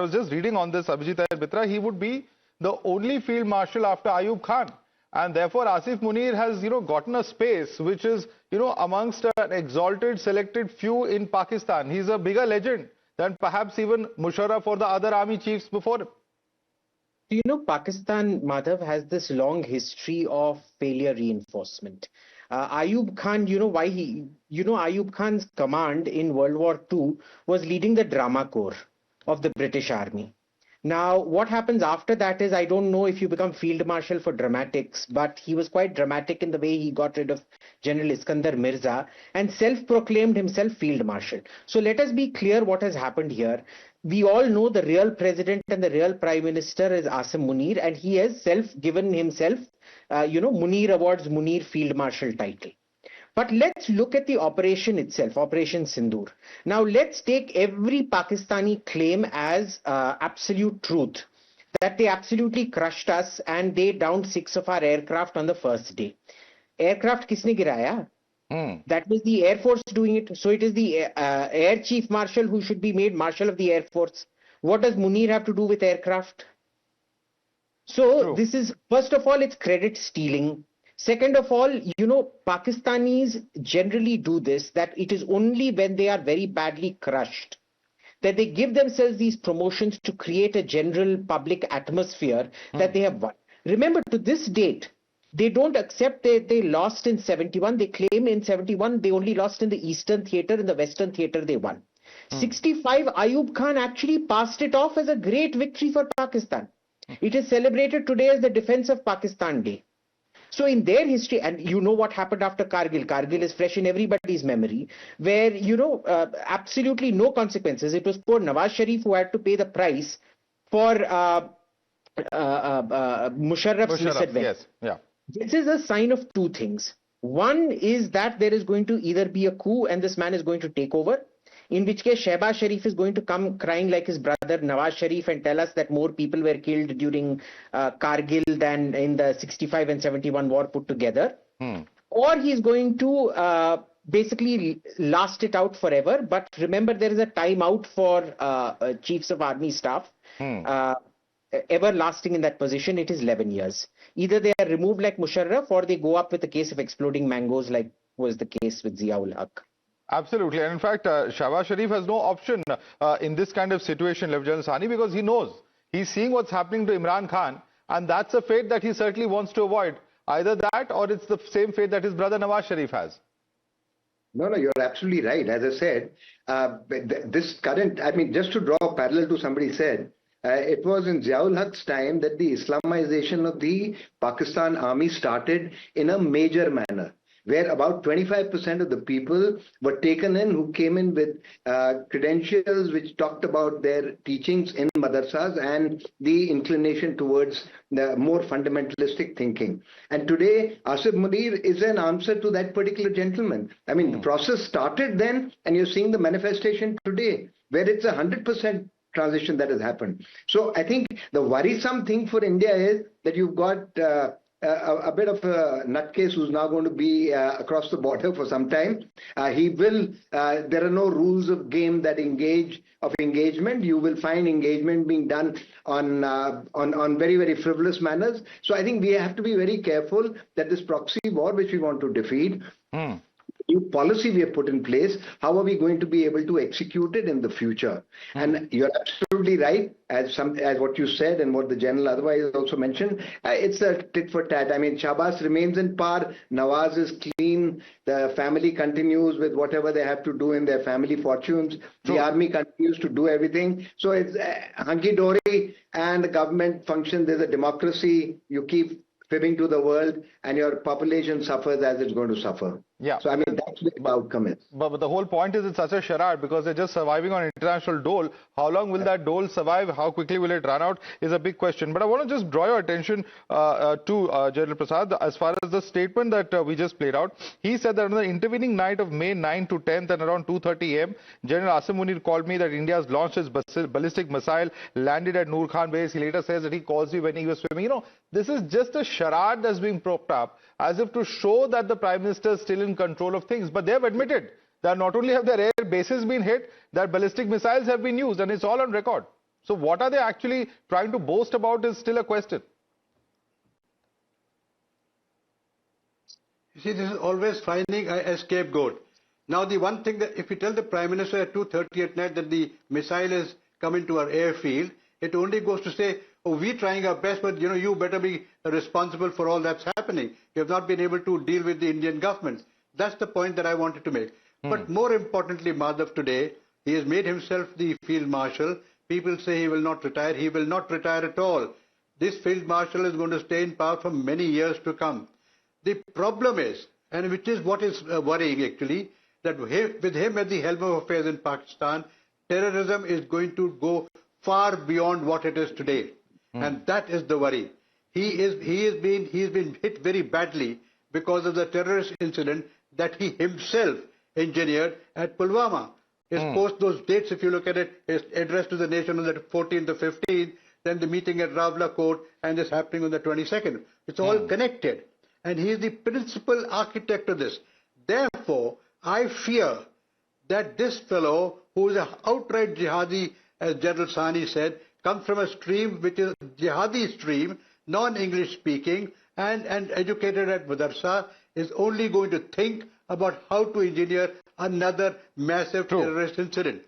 was just reading on this, Abhijit Iyer Mitra, he would be the only field marshal after Ayub Khan. And therefore, Asif Munir has, gotten a space which is, amongst an exalted, selected few in Pakistan. He's a bigger legend than perhaps even Musharraf or the other army chiefs before him. Pakistan, Madhav, has this long history of failure reinforcement. Ayub Khan, Ayub Khan's command in World War II was leading the drama corps of the British Army. Now, what happens after that is, I don't know if you become field marshal for dramatics, but he was quite dramatic in the way he got rid of General Iskandar Mirza and self-proclaimed himself field marshal. So let us be clear what has happened here. We all know the real president and the real prime minister is Asif Munir, and he has given himself, Munir Awards, Munir Field Marshal title. But let's look at the operation itself, Operation Sindoor. Now let's take every Pakistani claim as absolute truth, that they absolutely crushed us and they downed 6 of our aircraft on the first day. Aircraft kisne giraya? That was the Air Force doing it. So it is the Air Chief Marshal who should be made Marshal of the Air Force. What does Munir have to do with aircraft? So This is, first of all, it's credit stealing. Second of all, Pakistanis generally do this, that it is only when they are very badly crushed that they give themselves these promotions to create a general public atmosphere that they have won. Remember, to this date, they don't accept they lost in 71. They claim in 71 they only lost in the Eastern Theatre. In the Western Theatre they won. 65, Ayub Khan actually passed it off as a great victory for Pakistan. It is celebrated today as the Defense of Pakistan Day. So in their history, and you know what happened after Kargil. Kargil is fresh in everybody's memory, where, absolutely no consequences. It was poor Nawaz Sharif who had to pay the price for Musharraf's misadventure. Yes, yeah. This is a sign of two things. One is that there is going to either be a coup and this man is going to take over, in which case Shehbaz Sharif is going to come crying like his brother Nawaz Sharif and tell us that more people were killed during Kargil than in the 65 and 71 war put together. Or he's going to basically last it out forever. But remember, there is a time out for chiefs of army staff. Everlasting in that position, it is 11 years. Either they are removed like Musharraf or they go up with a case of exploding mangoes like was the case with Ziaul Haq. Absolutely. And in fact, Shehbaz Sharif has no option in this kind of situation, Lieutenant Sani, because he knows. He's seeing what's happening to Imran Khan, and that's a fate that he certainly wants to avoid. Either that or it's the same fate that his brother Nawaz Sharif has. No, you're absolutely right. As I said, this current, just to draw a parallel to somebody said, it was in Ziaul Haq's time that the Islamization of the Pakistan army started in a major manner, where about 25% of the people were taken in who came in with credentials which talked about their teachings in madrasas and the inclination towards the more fundamentalistic thinking. And today, Asif Munir is an answer to that particular gentleman. The process started then, and you're seeing the manifestation today, where it's 100% transition that has happened. So I think the worrisome thing for India is that you've got a bit of a nutcase who's now going to be across the border for some time. There are no rules of game that engagement. You will find engagement being done on very, very frivolous manners. So I think we have to be very careful that this proxy war, which we want to defeat, new policy we have put in place, how are we going to be able to execute it in the future? And you're absolutely right, as what you said and what the general otherwise also mentioned, it's a tit for tat. Shahbaz remains in power, Nawaz is clean, the family continues with whatever they have to do in their family fortunes, the army continues to do everything. So it's hunky-dory and the government functions, there's a democracy, you keep fibbing to the world and your population suffers as it's going to suffer. Yeah. So that's what the outcome is. But the whole point is it's such a charade because they're just surviving on international dole. How long will that dole survive? How quickly will it run out is a big question. But I want to just draw your attention to General Prasad as far as the statement that we just played out. He said that on the intervening night of May 9 to 10th and around 2:30 a.m., General Asif Munir called me that India has launched its ballistic missile, landed at Noor Khan base. He later says that he calls me when he was swimming. This is just a charade that's being propped up as if to show that the Prime Minister is still in control of things. But they have admitted that not only have their air bases been hit, that ballistic missiles have been used, and it's all on record. So what are they actually trying to boast about is still a question. You see, this is always finding a scapegoat. Now, the one thing that if you tell the Prime Minister at 2:30 at night that the missile is coming to our airfield, it only goes to say, oh, we're trying our best, but you better be responsible for all that's happening. You have not been able to deal with the Indian government. That's the point that I wanted to make. But more importantly, Madhav, today, he has made himself the field marshal. People say he will not retire. He will not retire at all. This field marshal is going to stay in power for many years to come. The problem is, and which is what is worrying actually, that with him at the helm of affairs in Pakistan, terrorism is going to go far beyond what it is today. And that is the worry. He has been hit very badly because of the terrorist incident that he himself engineered at Pulwama. His post those dates, if you look at it, his address to the nation on the 14th or 15th, then the meeting at Ravla Court, and this happening on the 22nd. It's all connected. And he is the principal architect of this. Therefore, I fear that this fellow, who is an outright jihadi, as General Sani said, comes from a stream which is jihadi stream, non-English speaking, and educated at Madrasa, is only going to think about how to engineer another massive terrorist incident.